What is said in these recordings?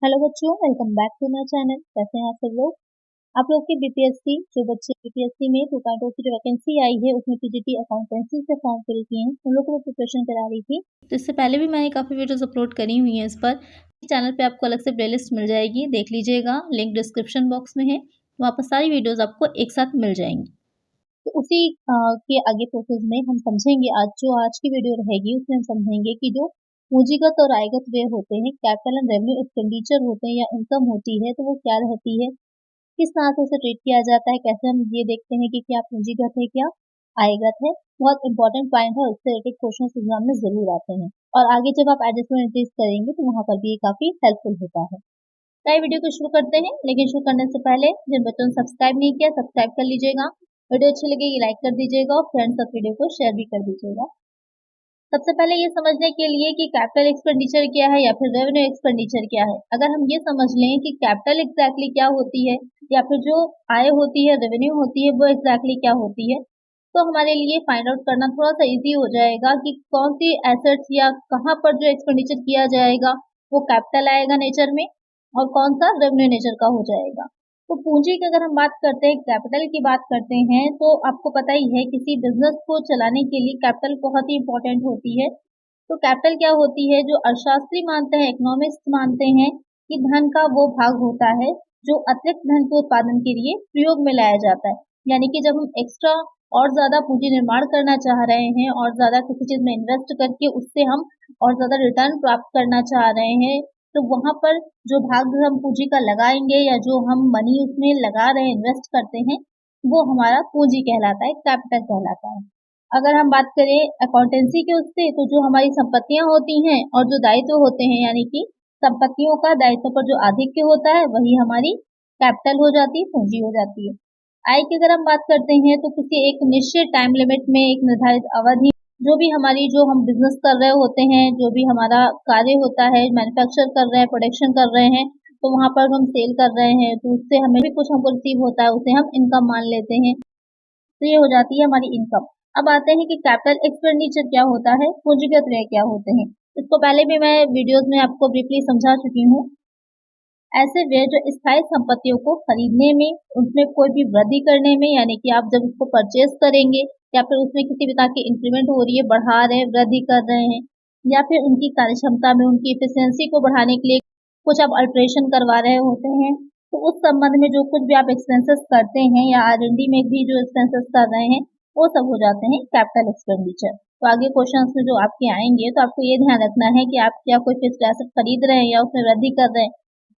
Hello बच्चों, welcome back to my channel. कैसे हैं आप सब लोग। आप लोग की बीपीएससी जो बच्चे बीपीएससी में 2.0 की जो वैकेंसी आई है उसमें पीजीटी अकाउंटेंसी से फॉर्म फिल किए हैं, उन लोगों को प्रिपरेशन करा रही थी। तो इससे पहले भी मैंने काफ़ी वीडियोस अपलोड करी हुई हैं इस पर। चैनल पे आपको अलग से प्लेलिस्ट मिल जाएगी, देख लीजिएगा, लिंक डिस्क्रिप्शन बॉक्स में है। वहाँ पर सारी वीडियोज आपको एक साथ मिल जाएंगी। तो उसी के आगे प्रोसेस में हम समझेंगे आज की वीडियो रहेगी उसमें हम समझेंगे कि जो पूंजीगत और आयगत व्यय होते हैं, कैपिटल एंड रेवेन्यू एक्सपेंडिचर होते हैं या इनकम होती है, तो वो क्या रहती है, किस तरह से उसे ट्रीट किया जाता है, कैसे हम ये देखते हैं कि क्या पूंजीगत है क्या आयगत है। बहुत इंपॉर्टेंट पॉइंट है, उससे रिलेटेड क्वेश्चन एग्जाम में जरूर आते हैं और आगे जब आप एडजस्टमेंट एंट्रीज करेंगे तो वहां पर भी ये काफी हेल्पफुल होता है। तो वीडियो को शुरू करते हैं, लेकिन शुरू करने से पहले जिन बच्चों ने सब्सक्राइब नहीं किया सब्सक्राइब कर लीजिएगा। वीडियो अच्छी लगेगी लाइक कर दीजिएगा और फ्रेंड्स तक वीडियो को शेयर भी कर दीजिएगा। सबसे पहले ये समझने के लिए कि कैपिटल एक्सपेंडिचर क्या है या फिर रेवेन्यू एक्सपेंडिचर क्या है। अगर हम ये समझ लें कि कैपिटल एग्जैक्टली क्या होती है या फिर जो आय होती है, रेवेन्यू होती है, वो एग्जैक्टली क्या होती है, तो हमारे लिए फाइंड आउट करना थोड़ा सा इजी हो जाएगा कि कौन सी एसेट्स या कहाँ पर जो एक्सपेंडिचर किया जाएगा वो कैपिटल आएगा नेचर में और कौन सा रेवेन्यू नेचर का हो जाएगा। तो पूंजी की अगर हम बात करते हैं, कैपिटल की बात करते हैं, तो आपको पता ही है किसी बिजनेस को चलाने के लिए कैपिटल बहुत ही इंपॉर्टेंट होती है। तो कैपिटल क्या होती है, जो अर्थशास्त्री मानते हैं, इकोनॉमिस्ट मानते हैं कि धन का वो भाग होता है जो अतिरिक्त धन के उत्पादन के लिए प्रयोग में लाया जाता है। यानी कि जब हम एक्स्ट्रा और ज्यादा पूंजी निर्माण करना चाह रहे हैं और ज्यादा किसी चीज में इन्वेस्ट करके उससे हम और ज्यादा रिटर्न प्राप्त करना चाह रहे हैं, तो वहां पर जो भाग हम पूंजी का लगाएंगे या जो हम मनी उसमें लगा रहे हैं, इन्वेस्ट करते हैं, वो हमारा पूंजी कहलाता है, कैपिटल कहलाता है। अगर हम बात करें अकाउंटेंसी के उससे, तो जो हमारी संपत्तियां होती हैं और जो दायित्व होते हैं, यानी कि संपत्तियों का दायित्व पर जो आधिक्य होता है वही हमारी कैपिटल हो जाती है, पूंजी हो जाती है। आय की अगर हम बात करते हैं तो किसी एक निश्चित टाइम लिमिट में एक निर्धारित अवधि जो भी हमारी जो हम बिजनेस कर रहे होते हैं, जो भी हमारा कार्य होता है, मैन्युफैक्चर कर रहे हैं, प्रोडक्शन कर रहे हैं, तो वहां पर हम सेल कर रहे हैं तो उससे हमें भी कुछ हमको रिसीव होता है, उसे हम इनकम मान लेते हैं। तो ये हो जाती है हमारी इनकम। अब आते हैं कि कैपिटल एक्सपेंडिचर क्या होता है, पूंजीगत व्यय क्या होते हैं। इसको पहले भी मैं वीडियोस में आपको ब्रीफली समझा चुकी हूँ। ऐसे व्यय जो स्थायी संपत्तियों को खरीदने में, उसमें कोई भी वृद्धि करने में, यानी कि आप जब उसको परचेज करेंगे या फिर उसमें किसी भी तरह की इंक्रीमेंट हो रही है, बढ़ा रहे हैं, वृद्धि कर रहे हैं, या फिर उनकी कार्य क्षमता में उनकी इफिशियंसी को बढ़ाने के लिए कुछ आप अल्ट्रेशन करवा रहे होते हैं, तो उस संबंध में जो कुछ भी आप एक्सपेंसेस करते हैं या आर&डी में भी जो एक्सपेंसेस कर रहे हैं, वो सब हो जाते हैं कैपिटल एक्सपेंडिचर। तो आगे क्वेश्चन में जो आपके आएंगे तो आपको ये ध्यान रखना है कि आप क्या कोई फिक्स्ड एसेट खरीद रहे हैं या उसमें वृद्धि कर रहे हैं,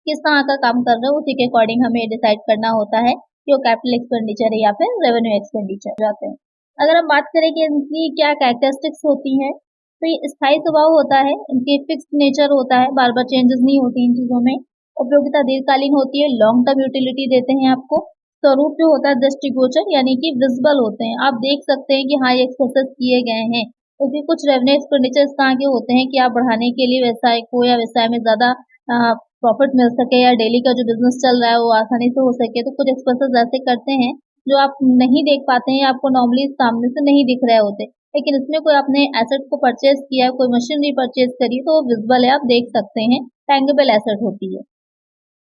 किस तरह का काम कर रहे हो, उसी के अकॉर्डिंग हमें डिसाइड करना होता है कि वो कैपिटल एक्सपेंडिचर है या फिर रेवेन्यू एक्सपेंडिचर जाते हैं। अगर हम बात करें कि इनकी क्या कैरेक्टरिस्टिक्स होती है, तो ये स्थायी स्वभाव होता है, इनके फिक्स्ड नेचर होता है, बार बार चेंजेस नहीं होती इन चीजों में। उपयोगिता दीर्घकालीन होती है, लॉन्ग टर्म यूटिलिटी देते हैं आपको। स्वरूप जो होता है दृष्टिगोचर, यानी कि विजिबल होते हैं, आप देख सकते हैं कि हाँ ये एक्सपेंसेस किए गए हैं। क्योंकि कुछ रेवेन्यू एक्सपेंडिचर इस तरह के होते हैं कि आप बढ़ाने के लिए व्यवसाय को या व्यवसाय में ज्यादा प्रॉफिट मिल सके या डेली का जो बिजनेस चल रहा है वो आसानी से हो सके, तो कुछ एक्सपेंसेस ऐसे करते हैं जो आप नहीं देख पाते हैं, आपको नॉर्मली सामने से नहीं दिख रहे होते, लेकिन इसमें कोई आपने एसेट को परचेज किया है, कोई मशीनरी परचेज करी, तो वो विजिबल है, आप देख सकते हैं, टैंगेबल एसेट होती है।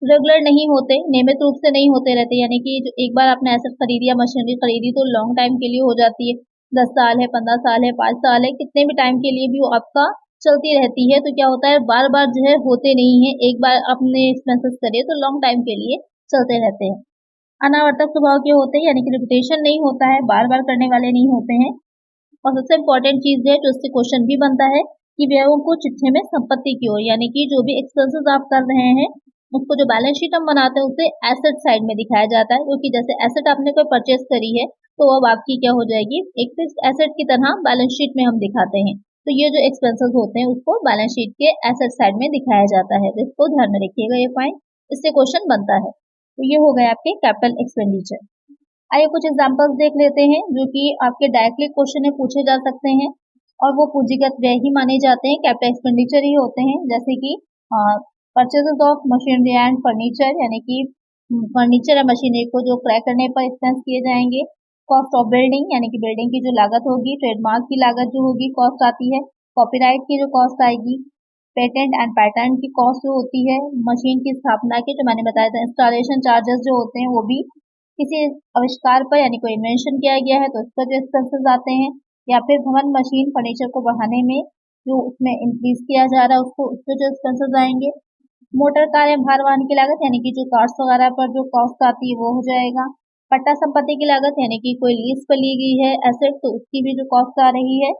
रेगुलर नहीं होते, नियमित रूप से नहीं होते रहते, यानी कि जो एक बार आपने एसेट खरीदी या मशीनरी खरीदी तो लॉन्ग टाइम के लिए हो जाती है, 10 साल है, 15 साल है, 5 साल है, कितने भी टाइम के लिए भी वो आपका चलती रहती है। तो क्या होता है, बार बार जो है होते नहीं है, एक बार आपने एक्सपेंसेस करे तो लॉन्ग टाइम के लिए चलते रहते हैं। अनावर्तक स्वभाव के होते हैं, यानी कि रिपीटेशन नहीं होता है, बार बार करने वाले नहीं होते हैं। और सबसे इम्पोर्टेंट चीज है जो इससे क्वेश्चन भी बनता है कि व्ययों को चिट्ठे में संपत्ति की ओर, यानी कि जो भी एक्सपेंसेस आप कर रहे हैं उसको जो बैलेंस शीट हम बनाते हैं उसे एसेट साइड में दिखाया जाता है, क्योंकि जैसे एसेट आपने कोई परचेस करी है तो अब आपकी क्या हो जाएगी, एक फिक्स एसेट की तरह बैलेंस शीट में हम दिखाते हैं। तो ये जो एक्सपेंसेस होते हैं उसको बैलेंस शीट के एसेट साइड में दिखाया जाता है, तो इसको ध्यान में रखिएगा, ये पॉइंट, इससे क्वेश्चन बनता है। तो ये हो गए आपके कैपिटल एक्सपेंडिचर। आइए कुछ एग्जांपल्स देख लेते हैं जो कि आपके डायरेक्टली क्वेश्चन में पूछे जा सकते हैं और वो पूंजीगत व्यय ही माने जाते हैं, कैपिटल एक्सपेंडिचर ही होते हैं। जैसे कि purchases of machinery and furniture, यानी कि फर्नीचर या मशीनरी को जो क्रय करने पर एक्सपेंस किए जाएंगे। कॉस्ट ऑफ बिल्डिंग, यानी कि बिल्डिंग की जो लागत होगी, ट्रेडमार्क की लागत जो होगी कॉस्ट आती है, कॉपीराइट की जो कॉस्ट आएगी, पेटेंट एंड पैटर्न की कॉस्ट जो होती है, मशीन की स्थापना के जो मैंने बताया था इंस्टॉलेशन चार्जेस जो होते हैं वो भी, किसी आविष्कार पर यानी कोई इन्वेंशन किया गया है तो उस पर जो एक्सपेंसेस आते हैं, या फिर भवन मशीन फर्नीचर को बढ़ाने में जो उसमें इंक्रीज किया जा रहा है उसको उस पर जो एक्सपेंसेस आएंगे। मोटर कार या भार वाहन की लागत यानी कि जो कार्स वगैरह पर जो कॉस्ट आती है वो हो जाएगा। पट्टा संपत्ति की लागत यानी कि कोई लीज पर ली गई है एसेट तो उसकी भी जो कॉस्ट आ रही है।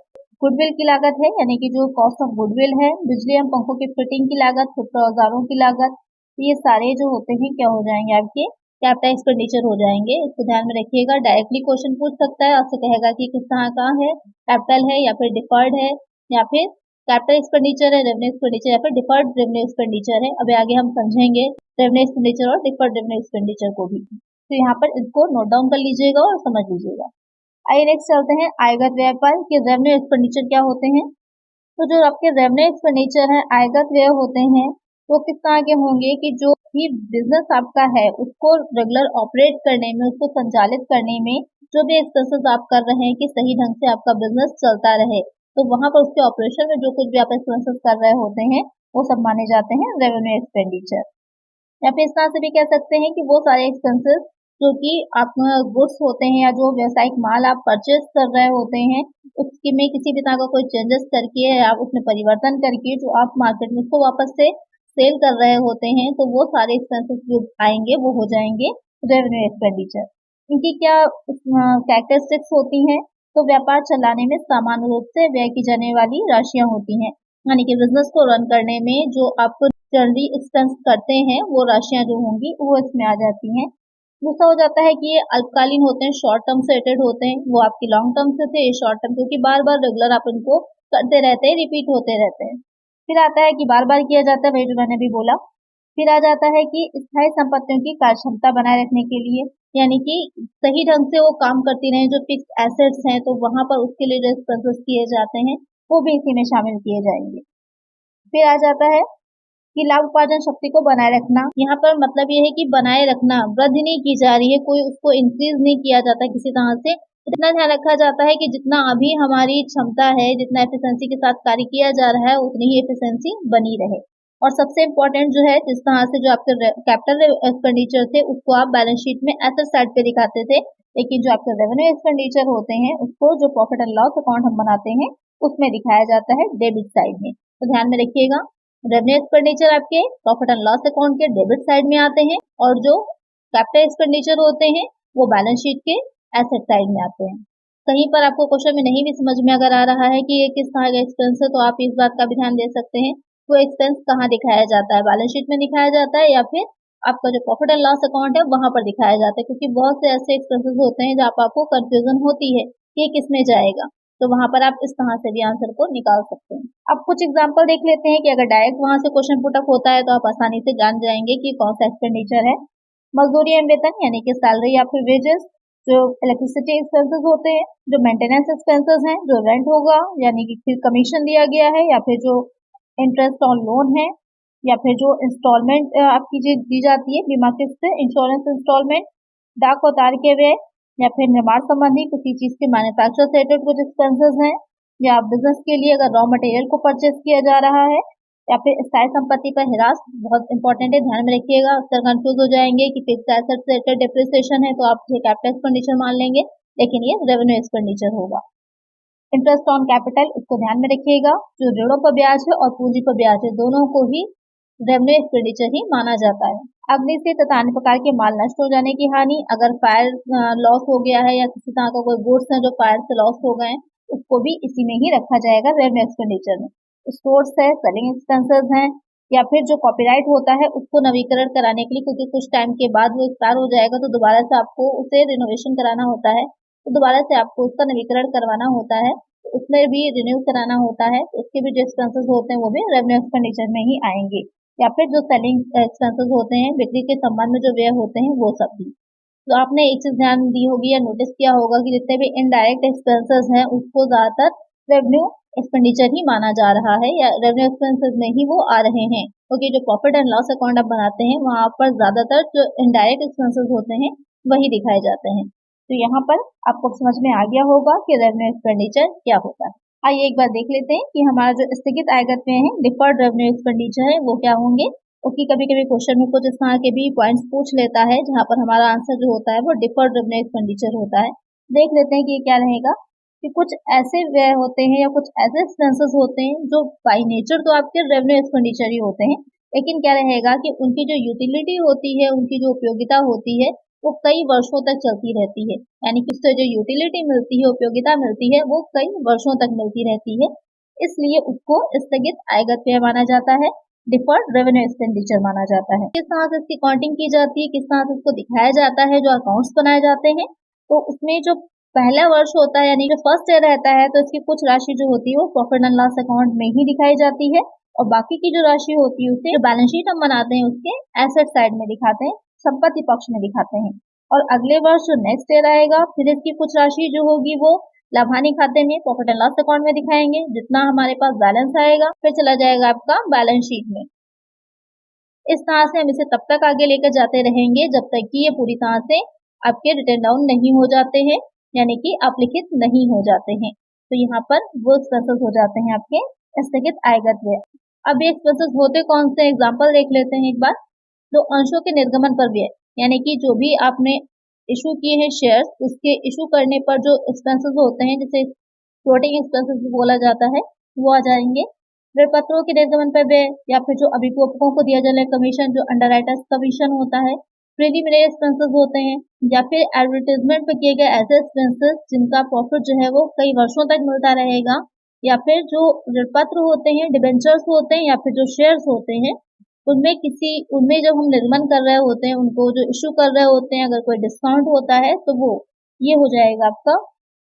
गुडविल की लागत है यानी कि जो कॉस्ट ऑफ गुडविल है। बिजली एवं पंखों की फिटिंग की लागत, खुदरा औजारों की लागत, ये सारे जो होते हैं क्या हो जाएंगे आपके कैपिटल एक्सपेंडिचर हो जाएंगे। इसको ध्यान में रखिएगा, डायरेक्टली क्वेश्चन पूछ सकता है, आपसे कहेगा कि किस तरह का है, कैपिटल है या फिर डिफर्ड है, या फिर कैपिटल एक्सपेंडिचर है, रेवेन्यू एक्सपेंडिचर या फिर डिफर्ड रेवेन्यू एक्सपेंडिचर है। अभी आगे हम समझेंगे रेवेन्यू एक्सपेंडिचर और डिफर्ड रेवेन्यू एक्सपेंडिचर को भी। तो यहाँ पर इसको नोट डाउन कर लीजिएगा और समझ लीजिएगा। आइए नेक्स्ट चलते हैं आयगत व्यय पर कि रेवेन्यू एक्सपेंडिचर क्या होते हैं। तो जो आपके रेवेन्यू एक्सपेंडिचर है, आयगत व्यय होते हैं, वो किस तरह के होंगे कि जो भी बिजनेस आपका है उसको रेगुलर ऑपरेट करने में, उसको संचालित करने में जो भी एक्सपेंसेस आप कर रहे हैं कि सही ढंग से आपका बिजनेस चलता रहे, तो वहां पर उसके ऑपरेशन में जो कुछ भी आप एक्सपेंसेस कर रहे होते हैं वो सब माने जाते हैं रेवेन्यू एक्सपेंडिचर। या फिर इस तरह से भी कह सकते हैं कि वो सारे एक्सपेंसेस जो कि आप गुड्स होते हैं या जो व्यवसायिक माल आप परचेज कर रहे होते हैं उसके में किसी भी तरह का कोई चेंजेस करके या उसमें परिवर्तन करके जो आप मार्केट में उसको वापस से सेल कर रहे होते हैं, तो वो सारे एक्सपेंसेस जो आएंगे वो हो जाएंगे रेवेन्यू एक्सपेंडिचर। इनकी क्या कैरेक्टरिस्टिक्स होती हैं, तो व्यापार चलाने में सामान्य रूप से व्यय की जाने वाली राशियां होती हैं, यानी कि बिजनेस को रन करने में जो आप जनरली एक्सपेंस करते हैं वो राशियां जो होंगी वो इसमें आ जाती हैं। दूसरा हो जाता है कि ये अल्पकालीन होते हैं, शॉर्ट टर्म से रिलेटेड होते हैं, वो आपकी लॉन्ग टर्म से थे, शॉर्ट टर्म क्योंकि बार बार रेगुलर आप इनको करते रहते हैं, रिपीट होते रहते हैं। फिर आता है कि बार बार किया जाता है, वही जो मैंने भी बोला। फिर आ जाता है कि स्थायी संपत्तियों की कार्यक्षमता बनाए रखने के लिए, यानी कि सही ढंग से वो काम करती रहे, जो फिक्स एसेट्स हैं तो वहां पर उसके लिए जो एक्सपेंसेस किए जाते हैं वो भी इसी में शामिल किए जाएंगे। फिर आ जाता है कि लाभ उपार्जन शक्ति को बनाए रखना। यहाँ पर मतलब ये है कि बनाए रखना, वृद्धि नहीं की जा रही है, कोई उसको इंक्रीज नहीं किया जाता किसी तरह से। इतना ध्यान रखा जाता है कि जितना अभी हमारी क्षमता है, जितना एफिशिएंसी के साथ कार्य किया जा रहा है उतनी ही एफिशिएंसी बनी रहे। और सबसे इम्पोर्टेंट जो है, जिस तरह से जो आपके कैपिटल एक्सपेंडिचर थे उसको आप बैलेंस शीट में एसेट साइड पे दिखाते थे, लेकिन जो आपके रेवेन्यू एक्सपेंडिचर होते हैं उसको जो प्रॉफिट एंड लॉस अकाउंट हम बनाते हैं उसमें दिखाया जाता है डेबिट साइड में। तो ध्यान में रखिएगा, रेवेन्यू एक्सपेंडिचर आपके प्रॉफिट एंड लॉस अकाउंट के डेबिट साइड में आते हैं और जो कैपिटल एक्सपेंडिचर होते हैं वो बैलेंस शीट के एसेट साइड में आते हैं। कहीं पर आपको क्वेश्चन में नहीं भी समझ में अगर आ रहा है कि ये किस तरह का एक्सपेंस है, तो आप इस बात का भी ध्यान दे सकते हैं वो एक्सपेंस कहाँ दिखाया जाता है, बैलेंस शीट में दिखाया जाता है या फिर आपका जो प्रॉफिट एंड लॉस अकाउंट है वहां पर दिखाया जाता है, क्योंकि बहुत से ऐसे एक्सपेंसेस होते हैं जहाँ पर आपको कंफ्यूजन होती है कि किस में जाएगा, तो वहां पर आप इस तरह से भी आंसर को निकाल सकते हैं। अब कुछ एग्जांपल देख लेते हैं कि अगर डायरेक्ट वहां से क्वेश्चन पुटअप होता है तो आप आसानी से जान जाएंगे कि कौन सा एक्सपेंडिचर है। मजदूरी एवं वेतन यानी कि सैलरी या फिर वेजेस, जो इलेक्ट्रिसिटी एक्सपेंसेस होते हैं, जो मेंटेनेंस एक्सपेंसेस हैं, जो रेंट होगा यानी कि फिर कमीशन दिया गया है, या फिर जो इंटरेस्ट ऑन लोन है, या फिर जो इंस्टॉलमेंट आपकी दी जाती है बीमा किस्त, इंश्योरेंस इंस्टॉलमेंट, डाक और तार के व्यय, या फिर निर्माण संबंधी किसी चीज के मैन्युफैक्चर से रिलेटेड कुछ एक्सपेंसेस हैं, या बिजनेस के लिए अगर रॉ मटेरियल को परचेज किया जा रहा है, या फिर स्थायी संपत्ति पर हिरास, बहुत इंपॉर्टेंट है, ध्यान में रखिएगा, अक्सर कंफ्यूज हो जाएंगे कि फिक्स एसेट से रिलेटेड डिप्रिसिएशन है तो आप ये कैपिटल एक्सपेंडिचर मान लेंगे, लेकिन ये रेवेन्यू एक्सपेंडिचर होगा। इंटरेस्ट ऑन कैपिटल, इसको ध्यान में रखिएगा, जो ऋणों पर ब्याज है और पूंजी पर ब्याज है दोनों को ही रेवेन्यू एक्सपेंडिचर ही माना जाता है। अग्नि से तथा अन्य प्रकार के माल नष्ट हो जाने की हानि, अगर फायर लॉस हो गया है या किसी तरह का कोई गुड्स है जो फायर से लॉस हो गए उसको भी इसी में ही रखा जाएगा रेवेन्यू एक्सपेंडिचर में। स्टोर्स है, सेलिंग एक्सपेंसेस हैं, या फिर जो कॉपीराइट होता है उसको नवीकरण कराने के लिए, क्योंकि कुछ टाइम के बाद वो एक्सपायर हो जाएगा तो दोबारा से आपको उसे रिनोवेशन कराना होता है, तो दोबारा से आपको उसका नवीकरण करवाना होता है, तो उसमें भी रिन्यू कराना होता है, तो उसके भी जो एक्सपेंसेस होते हैं वो भी रेवेन्यू एक्सपेंडिचर में ही आएंगे। या फिर जो सेलिंग एक्सपेंसेस होते हैं, बिक्री के संबंध में जो व्यय होते हैं वो सब भी। तो आपने एक चीज ध्यान दी होगी या नोटिस किया होगा कि जितने भी इनडायरेक्ट एक्सपेंसेस हैं उसको ज्यादातर रेवेन्यू एक्सपेंडिचर ही माना जा रहा है, या रेवेन्यू एक्सपेंसेस में ही वो आ रहे हैं, क्योंकि जो प्रॉफिट एंड लॉस अकाउंट आप बनाते हैं वहां पर ज्यादातर जो इनडायरेक्ट एक्सपेंसेस होते हैं वही दिखाए जाते हैं। तो यहाँ पर आपको समझ में आ गया होगा कि रेवेन्यू एक्सपेंडिचर क्या होता है। आइए एक बार देख लेते हैं कि हमारा जो स्थगित आयगत व्यय है, डिफर्ड रेवेन्यू एक्सपेंडिचर है, वो क्या होंगे। क्योंकि कभी कभी क्वेश्चन में कुछ इस तरह के भी पॉइंट्स पूछ लेता है जहां पर हमारा आंसर जो होता है वो डिफर्ड रेवेन्यू एक्सपेंडिचर होता है। देख लेते हैं कि ये क्या रहेगा। कि कुछ ऐसे व्यय होते हैं या कुछ ऐसे एक्सपेंसेस होते हैं जो बाई नेचर तो आपके रेवेन्यू एक्सपेंडिचर ही होते हैं, लेकिन क्या रहेगा कि उनकी जो यूटिलिटी होती है, उनकी जो उपयोगिता होती है, वो कई वर्षों तक चलती रहती है। यानी कि उससे जो यूटिलिटी मिलती है, उपयोगिता मिलती है, वो कई वर्षों तक मिलती रहती है। इसलिए उसको स्थगित आयगत व्यय माना जाता है, डिफर्ड रेवेन्यू एक्सपेंडिचर माना जाता है। किस तरह से इसकी काउंटिंग की जाती है, किस तरह से इसको दिखाया जाता है, जो अकाउंट्स बनाए जाते हैं, तो उसमें जो पहला वर्ष होता है यानी जो फर्स्ट ईयर रहता है, तो इसकी कुछ राशि जो होती है वो प्रॉफिट एंड लॉस अकाउंट में ही दिखाई जाती है, और बाकी की जो राशि होती है उसे जो बैलेंस शीट हम बनाते हैं उसके एसेट साइड में दिखाते हैं, संपत्ति पक्ष में दिखाते हैं। और अगले वर्ष जो नेक्स्ट ईयर आएगा, फिर इसकी कुछ राशि जो होगी वो लाभानी खाते में, प्रॉफिट एंड लॉस अकाउंट में दिखाएंगे। जितना हमारे पास बैलेंस आएगा फिर चला जाएगा आपका बैलेंस शीट में। इस तरह से हम इसे तब तक आगे लेकर जाते रहेंगे जब तक कि ये पूरी तरह से आपके रिटर्न डाउन नहीं हो जाते हैं, यानी कि अपलिखित नहीं हो जाते हैं। तो यहाँ पर वो एक्सपेंसेस हो जाते हैं आपके स्थगित आयगत व्यय। अब ये एक्सपेंसेस होते कौन से, एग्जाम्पल देख लेते हैं एक बार। तो अंशों के निर्गमन पर व्यय, यानी कि जो भी आपने इशू किए हैं शेयर्स, उसके इशू करने पर जो एक्सपेंसेस होते हैं, जिसे फ्लोटिंग एक्सपेंसेस भी बोला जाता है, वो आ जाएंगे। ऋण पत्रों के निर्गमन पर व्यय, या फिर जो अभिभावकों को दिया जाने कमीशन, जो अंडरराइटर्स कमीशन होता है, प्रीलिमिनरी एक्सपेंसेस होते हैं, या फिर एडवर्टाइजमेंट पर किए गए ऐसे एक्सपेंसेस जिनका प्रॉफिट जो है वो कई वर्षों तक मिलता रहेगा, या फिर जो ऋण पत्र होते हैं, डिबेंचर्स होते हैं, या फिर जो शेयर्स होते हैं, उनमें जब हम निर्गमन कर रहे होते हैं, उनको जो इश्यू कर रहे होते हैं, अगर कोई डिस्काउंट होता है तो वो ये हो जाएगा आपका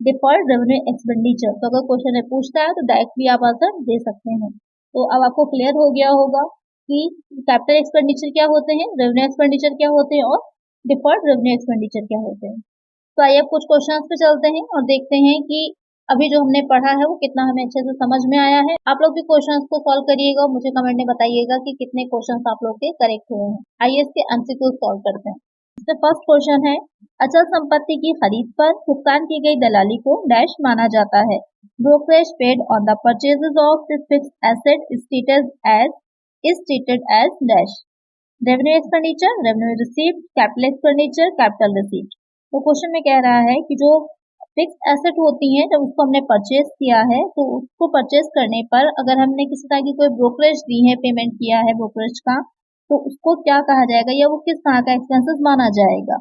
डिफर्ड रेवेन्यू एक्सपेंडिचर। तो अगर क्वेश्चन में पूछता है तो डायरेक्टली आप आंसर दे सकते हैं। तो अब आपको क्लियर हो गया होगा कि कैपिटल एक्सपेंडिचर क्या होते हैं, रेवेन्यू एक्सपेंडिचर क्या होते हैं, और डिफर्ड रेवेन्यू एक्सपेंडिचर क्या होते हैं। तो आइए अब कुछ क्वेश्चंस पे चलते हैं और देखते हैं कि अभी जो हमने पढ़ा है वो कितना हमें अच्छे से समझ में आया है। आप लोग भी क्वेश्चंस को सॉल्व करिएगा और मुझे कमेंट में बताइएगा कि कितने क्वेश्चंस आप लोग के करेक्ट हुए हैं। आइए इसके एमसीक्यू सॉल्व करते हैं। इसमें फर्स्ट क्वेश्चन है, अचल संपत्ति की खरीद पर भुगतान की गई दलाली को डैश माना जाता है। Brokerage paid on the purchases of this fixed asset is treated as dash. Revenue expenditure, revenue received, capital expenditure, capital received. तो क्वेश्चन में कह रहा है कि जो फिक्स एसेट होती हैं, जब उसको हमने परचेज किया है तो उसको परचेज करने पर अगर हमने किसी तरह की कोई ब्रोकरेज दी है, पेमेंट किया है ब्रोकरेज का, तो उसको क्या कहा जाएगा, या वो किस तरह का एक्सपेंसेस माना जाएगा।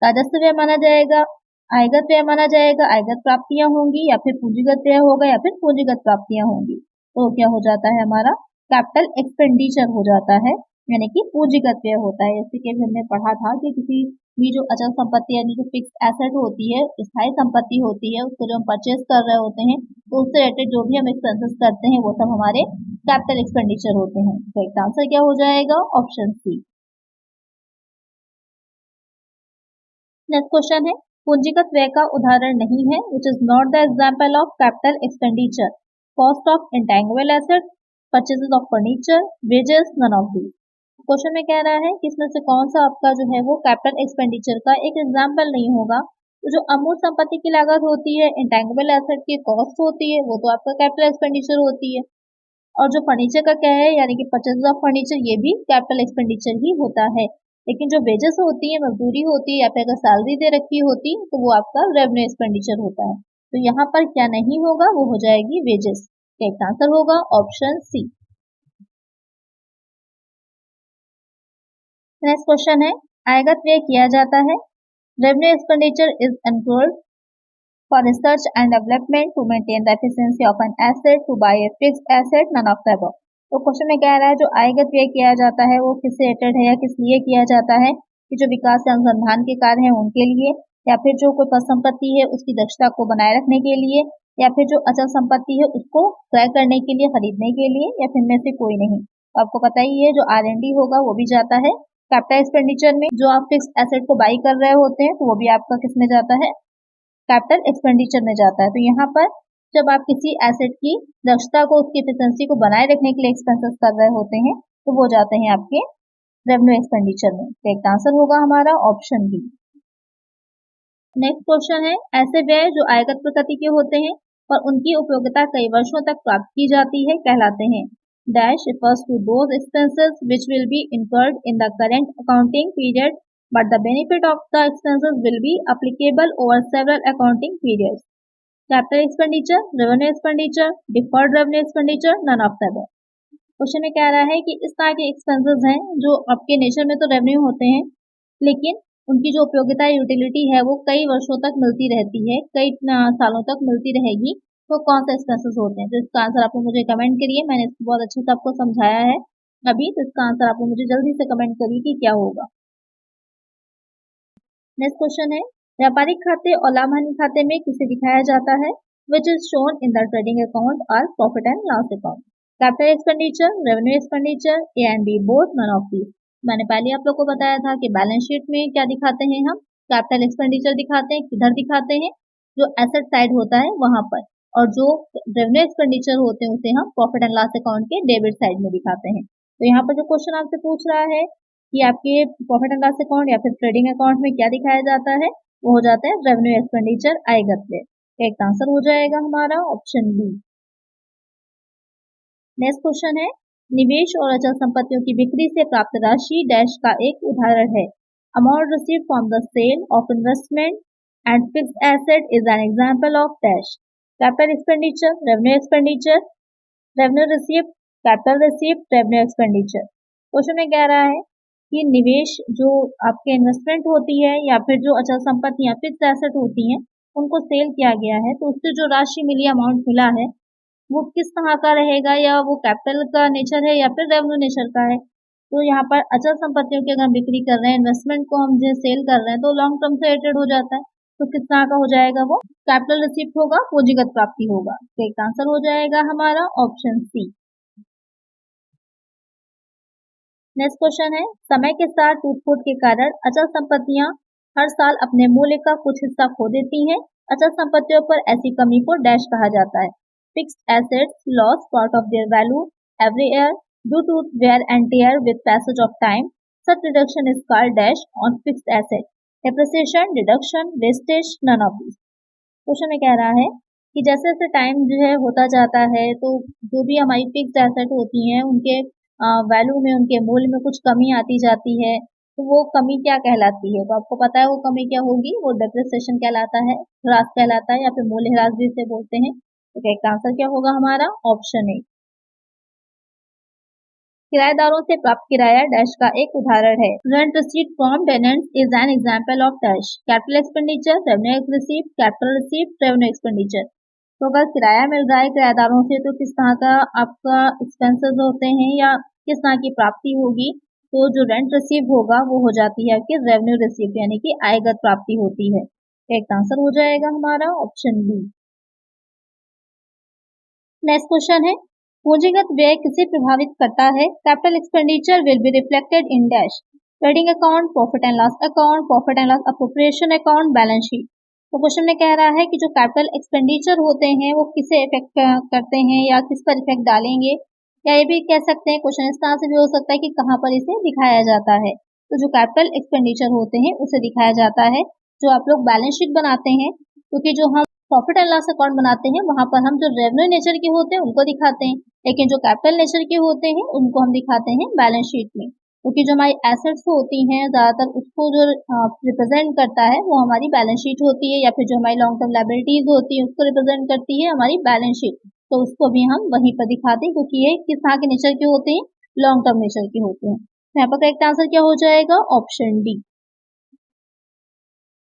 राजस्व व्यय माना जाएगा, आयगत व्यय माना जाएगा, आयगत प्राप्तियां होंगी, या फिर पूंजीगत व्यय होगा, या फिर पूंजीगत प्राप्तियां होंगी। तो क्या हो जाता है हमारा कैपिटल एक्सपेंडिचर हो जाता है, यानी कि पूंजीगत व्यय होता है। जैसे कि हमने पढ़ा था कि किसी भी जो अचल संपत्ति यानी जो फिक्स एसेट होती है, स्थायी संपत्ति होती है, उसको जो हम परचेज कर रहे होते हैं, तो उससे रिलेटेड जो भी हम एक्सपेंसेस करते हैं वो सब हमारे कैपिटल एक्सपेंडिचर होते हैं। तो इसका आंसर क्या हो जाएगा, ऑप्शन सी। नेक्स्ट क्वेश्चन है, पूंजीगत व्यय का उदाहरण नहीं है, which is not the example of capital expenditure, cost of intangible asset, purchases of furniture, wages, none of these. Question में कह रहा है कि इसमें से कौन सा आपका जो है वो कैपिटल एक्सपेंडिचर का एक एग्जाम्पल नहीं होगा। तो जो अमूर्त संपत्ति की लागत होती है, इंटेंजिबल एसेट की कॉस्ट होती है, वो तो आपका कैपिटल एक्सपेंडिचर होती है। और जो फर्नीचर का क्या है, यानी कि परचेज ऑफ फर्नीचर, ये भी कैपिटल एक्सपेंडिचर ही होता है। लेकिन जो वेजेस होती है, मजदूरी होती है, या फिर अगर सैलरी दे रखी होती तो वो आपका रेवेन्यू एक्सपेंडिचर होता है। तो यहाँ पर क्या नहीं होगा, वो हो जाएगी वेजेस। एक आंसर होगा ऑप्शन सी। नेक्स्ट क्वेश्चन है, आयगत व्यय किया जाता है, revenue expenditure is incurred for research and development to maintain the efficiency of an asset, to buy a fixed asset, none of the above. तो क्वेश्चन में कह रहा है जो आयगत व्यय किया जाता है वो किससे रिलेटेड है या किस लिए किया जाता है, कि जो विकास या अनुसंधान के कार्य हैं उनके लिए, या फिर जो कोई परिसंपत्ति है उसकी दक्षता को बनाए रखने के लिए, या फिर जो अचल संपत्ति है उसको क्रय करने के लिए, खरीदने के लिए, या फिर में से कोई नहीं। तो आपको पता ही है जो R&D होगा वो भी जाता है कैपिटल एक्सपेंडिचर में। जो आप फिक्स एसेट को बाई कर रहे होते हैं तो वो भी आपका किस में जाता है, कैपिटल एक्सपेंडिचर में जाता है। तो यहाँ पर जब आप किसी एसेट की दक्षता को, उसकी एफिशिएंसी को बनाए रखने के लिए एक्सपेंसेस कर रहे होते हैं तो वो जाते हैं आपके रेवेन्यू एक्सपेंडिचर में। तो एक आंसर होगा हमारा ऑप्शन बी। नेक्स्ट क्वेश्चन है, ऐसे व्यय जो आयगत प्रकृति के होते हैं पर उनकी उपयोगिता कई वर्षों तक प्राप्त की जाती है कहलाते हैं। Dash refers to those expenses which will be incurred in the current accounting period, but the benefit of the expenses will be applicable over several accounting periods. Capital expenditure, revenue expenditure, deferred revenue expenditure, none of the above. Question में कह रहा है कि इस तरह के expenses हैं जो आपके नेचर में तो रेवेन्यू होते हैं, लेकिन उनकी जो उपयोगिता यूटिलिटी है वो कई वर्षों तक मिलती रहती है, कई सालों तक मिलती रहेगी। तो कौन से एक्सपेंसेस होते हैं? तो इसका आंसर आप लोग मुझे कमेंट करिए। मैंने इसको बहुत अच्छे से आपको समझाया है अभी, तो इसका आंसर आप लोग मुझे जल्दी से कमेंट करिए कि क्या होगा। नेक्स्ट क्वेश्चन है, व्यापारिक खाते और लाभ हानि खाते में किसे दिखाया जाता है? Which is shown in the trading account और profit and loss account. Capital expenditure, revenue expenditure, A and B both, none of these. मैंने पहले आप लोग को बताया था कि बैलेंस शीट में क्या दिखाते हैं हम? कैपिटल एक्सपेंडिचर दिखाते हैं। किधर दिखाते हैं? जो एसेट साइड होता है वहां पर, और जो रेवेन्यू एक्सपेंडिचर होते हैं उसे हम प्रॉफिट एंड लॉस अकाउंट के डेबिट साइड में दिखाते हैं। तो यहाँ पर जो क्वेश्चन आपसे पूछ रहा है कि आपके प्रॉफिट एंड लॉस अकाउंट या फिर ट्रेडिंग अकाउंट में क्या दिखाया जाता है, वो हो जाता है रेवेन्यू एक्सपेंडिचर आएगा। एक आंसर हो जाएगा हमारा ऑप्शन बी। नेक्स्ट क्वेश्चन है, निवेश और अचल संपत्तियों की बिक्री से प्राप्त राशि डैश का एक उदाहरण है। Amount received from the sale of investment and fixed asset is an example of dash. Capital expenditure, revenue expenditure, revenue received, capital received, revenue expenditure. Question में कह रहा है कि निवेश जो आपके इन्वेस्टमेंट होती है या फिर जो अचल संपत्तियां फिक्स्ड एसेट होती हैं उनको सेल किया गया है, तो उससे जो राशि मिली, अमाउंट मिला है, वो किस तरह का रहेगा, या वो कैपिटल का नेचर है या फिर रेवेन्यू नेचर का है। तो यहाँ पर अचल संपत्तियों की अगर हम बिक्री कर रहे हैं, इन्वेस्टमेंट को हम जो सेल कर रहे हैं, तो लॉन्ग टर्म से रिलेटेड हो जाता है। तो किस तरह का हो जाएगा? वो कैपिटल रिसीप्ट होगा, पूंजीगत प्राप्ति होगा। तो एक आंसर हो जाएगा हमारा ऑप्शन सी। नेक्स्ट क्वेश्चन है, समय के साथ टूट-फूट के कारण अचल संपत्तियां हर साल अपने मूल्य का कुछ हिस्सा खो देती हैं। अचल संपत्तियों पर ऐसी कमी को डैश कहा जाता है। Fixed assets lost part of their value every year due to wear and tear with passage of time. Such reduction is called dash on fixed asset. Depreciation, deduction, wastage, none of these. Question में कह रहा है कि जैसे जैसे time जो है होता जाता है, तो जो भी हमारी फिक्स्ड एसेट होती हैं उनके वैल्यू में, उनके मूल्य में कुछ कमी आती जाती है। तो वो कमी क्या कहलाती है? तो आपको पता है वो कमी क्या होगी? वो डेप्रिसिएशन कहलाता है, ह्रास कहलाता है, या फिर मूल्य ह्रास भी इसे बोलते हैं। तो करेक्ट आंसर क्या होगा हमारा? Option A. किराएदारों से प्राप्त किराया डैश का एक उदाहरण है। Rent receipt from tenants is an example of dash. Capital expenditure, revenue receipt, capital receipt, revenue expenditure. तो अगर किराया मिल रहा है किराएदारों से, तो किस तरह का आपका एक्सपेंसेस होते हैं या किस तरह की प्राप्ति होगी? तो जो रेंट रिसीव होगा वो हो जाती है आपकी रेवेन्यू रिसीव, यानी कि आयगत प्राप्ति होती है। एक आंसर हो जाएगा हमारा ऑप्शन बी। नेक्स्ट क्वेश्चन है, पूंजीगत व्यय किसे प्रभावित करता है? Capital expenditure will be reflected in dash. Trading account, profit and loss account, profit and loss appropriation account, balance sheet. तो क्वेश्चन में कह रहा है कि जो कैपिटल एक्सपेंडिचर होते हैं वो किसे इफेक्ट करते हैं या किस पर इफेक्ट डालेंगे, या ये भी कह सकते हैं क्वेश्चन इस तरह से भी हो सकता है कि कहाँ पर इसे दिखाया जाता है। तो जो कैपिटल एक्सपेंडिचर होते हैं उसे दिखाया जाता है। जो आप लोग बैलेंस शीट बनाते हैं, क्योंकि जो हम प्रॉफिट एंड लॉस अकाउंट बनाते हैं वहां पर हम जो रेवेन्यू नेचर के होते हैं उनको दिखाते हैं, लेकिन जो कैपिटल नेचर के होते हैं उनको हम दिखाते हैं बैलेंस शीट में। क्योंकि जो हमारी एसेट्स होती हैं ज्यादातर उसको जो रिप्रेजेंट करता है वो हमारी बैलेंस शीट होती है, या फिर जो हमारी लॉन्ग टर्म लायबिलिटीज होती है उसको रिप्रेजेंट करती है हमारी बैलेंस शीट। तो उसको भी हम वहीं पर दिखाते हैं, क्योंकि ये किस तरह के नेचर के होते हैं? लॉन्ग टर्म नेचर के होते हैं। तो यहाँ पर करेक्ट आंसर क्या हो जाएगा? Option D.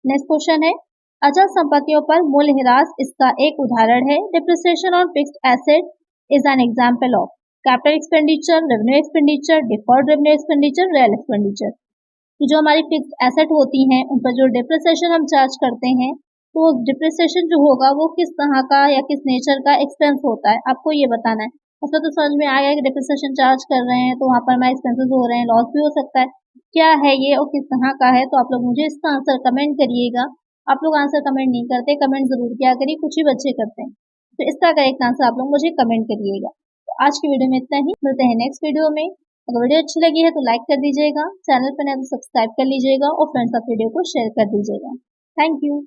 नेक्स्ट क्वेश्चन है, अचल संपत्तियों पर मूल्यह्रास इसका एक उदाहरण है। Depreciation on fixed asset is an example of. Capital expenditure, revenue expenditure, deferred revenue expenditure, real expenditure. तो जो हमारी फिक्स्ड एसेट होती हैं उन पर जो डिप्रिसिएशन हम चार्ज करते हैं, तो डिप्रिसिएशन जो होगा वो किस तरह का या किस नेचर का एक्सपेंस होता है, आपको ये बताना है। उसमें तो समझ में आ गया कि डिप्रिसिएशन चार्ज कर रहे हैं तो वहाँ पर हमारे एक्सपेंसेस हो रहे हैं, लॉस भी हो सकता है। क्या है ये और किस तरह का है? तो आप लोग मुझे इसका आंसर कमेंट करिएगा। आप लोग आंसर कमेंट नहीं करते, कमेंट जरूर किया करिए, कुछ ही बच्चे करते हैं। तो इसका करेक्ट आंसर आप लोग मुझे कमेंट करिएगा। तो आज की वीडियो में इतना ही, मिलते हैं नेक्स्ट वीडियो में। अगर वीडियो अच्छी लगी है तो लाइक कर दीजिएगा, चैनल पर नए तो सब्सक्राइब कर लीजिएगा और फ्रेंड्स साथ वीडियो को शेयर कर दीजिएगा। Thank you.